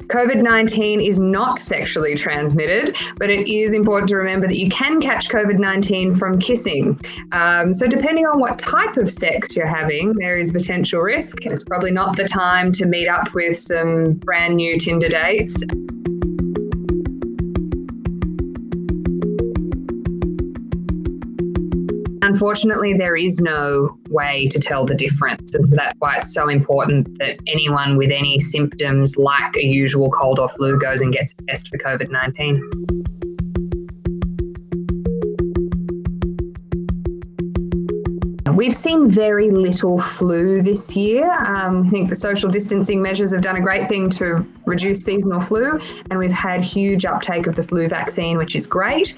COVID-19 is not sexually transmitted, but it is important to remember that you can catch COVID-19 from kissing. So depending on what type of sex you're having, there is potential risk. It's probably not the time to meet up with some brand new Tinder dates. Unfortunately, there is no way to tell the difference. And so that's why it's so important that anyone with any symptoms like a usual cold or flu goes and gets a test for COVID-19. We've seen very little flu this year. I think the social distancing measures have done a great thing to reduce seasonal flu, and we've had huge uptake of the flu vaccine, which is great.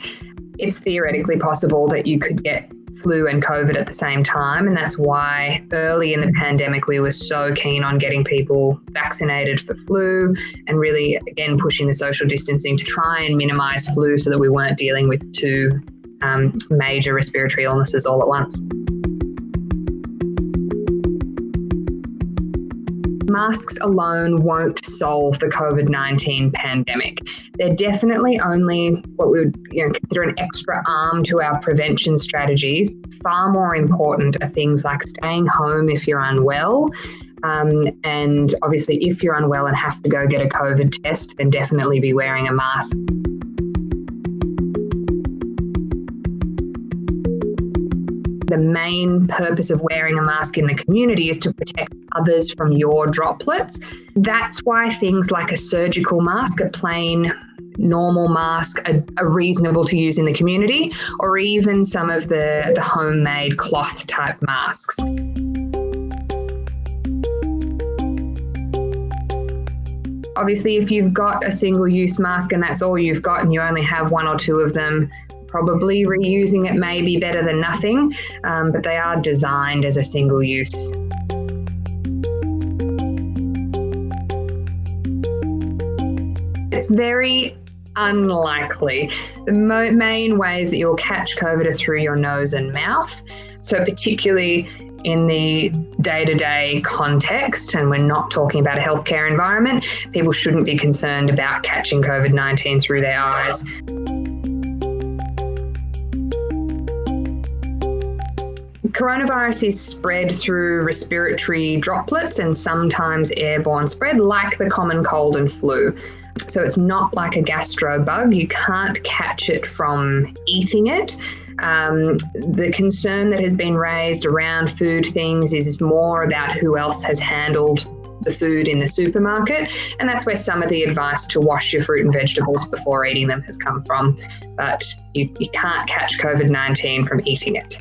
It's theoretically possible that you could get flu and COVID at the same time, and that's why early in the pandemic we were so keen on getting people vaccinated for flu and really, again, pushing the social distancing to try and minimise flu so that we weren't dealing with two major respiratory illnesses all at once. Masks alone won't solve the COVID-19 pandemic. They're definitely only what we would consider an extra arm to our prevention strategies. Far more important are things like staying home if you're unwell. And obviously, if you're unwell and have to go get a COVID test, then definitely be wearing a mask. The main purpose of wearing a mask in the community is to protect others from your droplets. That's why things like a surgical mask, a plain normal mask, are reasonable to use in the community, or even some of the homemade cloth type masks. Obviously, if you've got a single-use mask and that's all you've got and you only have one or two of them, probably reusing it may be better than nothing, but they are designed as a single use. It's very unlikely. The main ways that you'll catch COVID are through your nose and mouth. So particularly in the day-to-day context, and we're not talking about a healthcare environment, people shouldn't be concerned about catching COVID-19 through their eyes. Coronavirus is spread through respiratory droplets and sometimes airborne spread, like the common cold and flu. So it's not like a gastro bug. You can't catch it from eating it. The concern that has been raised around food things is more about who else has handled the food in the supermarket, and that's where some of the advice to wash your fruit and vegetables before eating them has come from. But you can't catch COVID-19 from eating it.